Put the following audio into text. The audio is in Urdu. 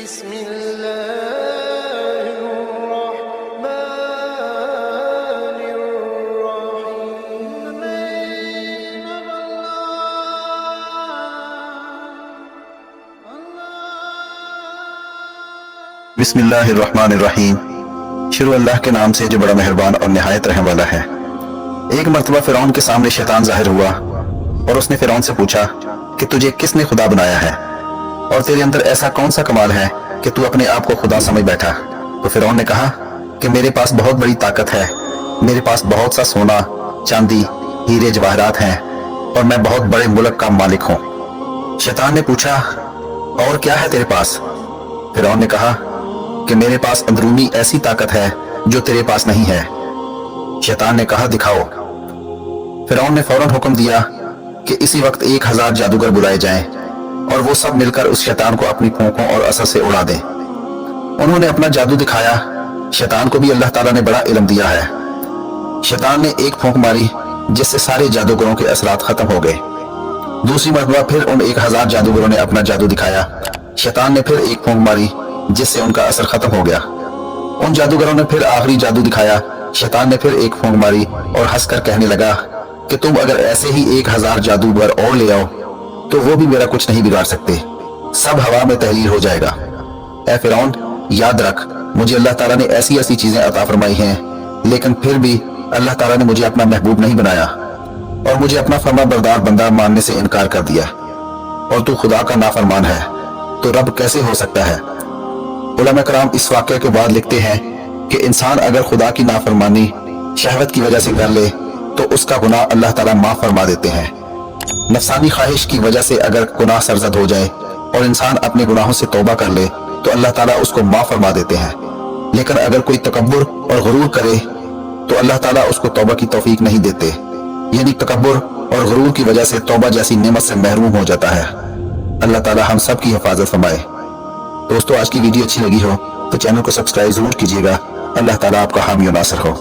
بسم الله الرحمن الرحيم. بسم اللہ الرحمن الرحیم. شروع اللہ کے نام سے جو بڑا مہربان اور نہایت رحم والا ہے. ایک مرتبہ فرعون کے سامنے شیطان ظاہر ہوا اور اس نے فرعون سے پوچھا کہ تجھے کس نے خدا بنایا ہے اور تیرے اندر ایسا کون سا کمال ہے کہ تو اپنے آپ کو خدا سمجھ بیٹھا. تو فرعون نے کہا کہ میرے پاس بہت بڑی طاقت ہے، میرے پاس بہت سا سونا چاندی ہیرے جواہرات ہیں اور میں بہت بڑے ملک کا مالک ہوں. شیطان نے پوچھا اور کیا ہے تیرے پاس؟ فرعون نے کہا کہ میرے پاس اندرونی ایسی طاقت ہے جو تیرے پاس نہیں ہے. شیطان نے کہا دکھاؤ. فرعون نے فوراً حکم دیا کہ اسی وقت 1000 جادوگر بلائے جائیں اور وہ سب مل کر اس شیطان کو اپنی پھونکوں اور اثر سے اڑا دیں. انہوں نے اپنا جادو دکھایا. شیطان کو بھی اللہ تعالیٰ نے بڑا علم دیا ہے. شیطان نے ایک پھونک ماری جس سے سارے جادوگروں کے اثرات ختم ہو گئے. دوسری مرتبہ پھر ان 1000 جادوگروں نے اپنا جادو دکھایا. شیطان نے پھر ایک پھونک ماری جس سے ان کا اثر ختم ہو گیا. ان جادوگروں نے پھر آخری جادو دکھایا. شیطان نے پھر ایک پھونک ماری اور ہنس کر کہنے لگا کہ تم اگر ایسے ہی 1000 جادوگر اور لے آؤ تو وہ بھی میرا کچھ نہیں بگاڑ سکتے، سب ہوا میں تحریر ہو جائے گا. اے فرعون یاد رکھ مجھے اللہ تعالیٰ نے ایسی ایسی چیزیں عطا فرمائی ہیں، لیکن پھر بھی اللہ تعالیٰ نے مجھے اپنا محبوب نہیں بنایا اور مجھے اپنا فرما بردار بندہ ماننے سے انکار کر دیا، اور تو خدا کا نافرمان ہے تو رب کیسے ہو سکتا ہے؟ علماء کرام اس واقعے کے بعد لکھتے ہیں کہ انسان اگر خدا کی نافرمانی شہوت کی وجہ سے کر لے تو اس کا گناہ اللہ تعالیٰ معاف فرما دیتے ہیں. نفسانی خواہش کی وجہ سے اگر گناہ سرزد ہو جائے اور انسان اپنے گناہوں سے توبہ کر لے تو اللہ تعالیٰ اس کو معاف فرما دیتے ہیں. لیکن اگر کوئی تکبر اور غرور کرے تو اللہ تعالیٰ اس کو توبہ کی توفیق نہیں دیتے، یعنی تکبر اور غرور کی وجہ سے توبہ جیسی نعمت سے محروم ہو جاتا ہے. اللہ تعالیٰ ہم سب کی حفاظت فرمائے. دوستو آج کی ویڈیو اچھی لگی ہو تو چینل کو سبسکرائب ضرور کیجیے گا. اللہ تعالیٰ آپ کا حامی و ناصر ہو.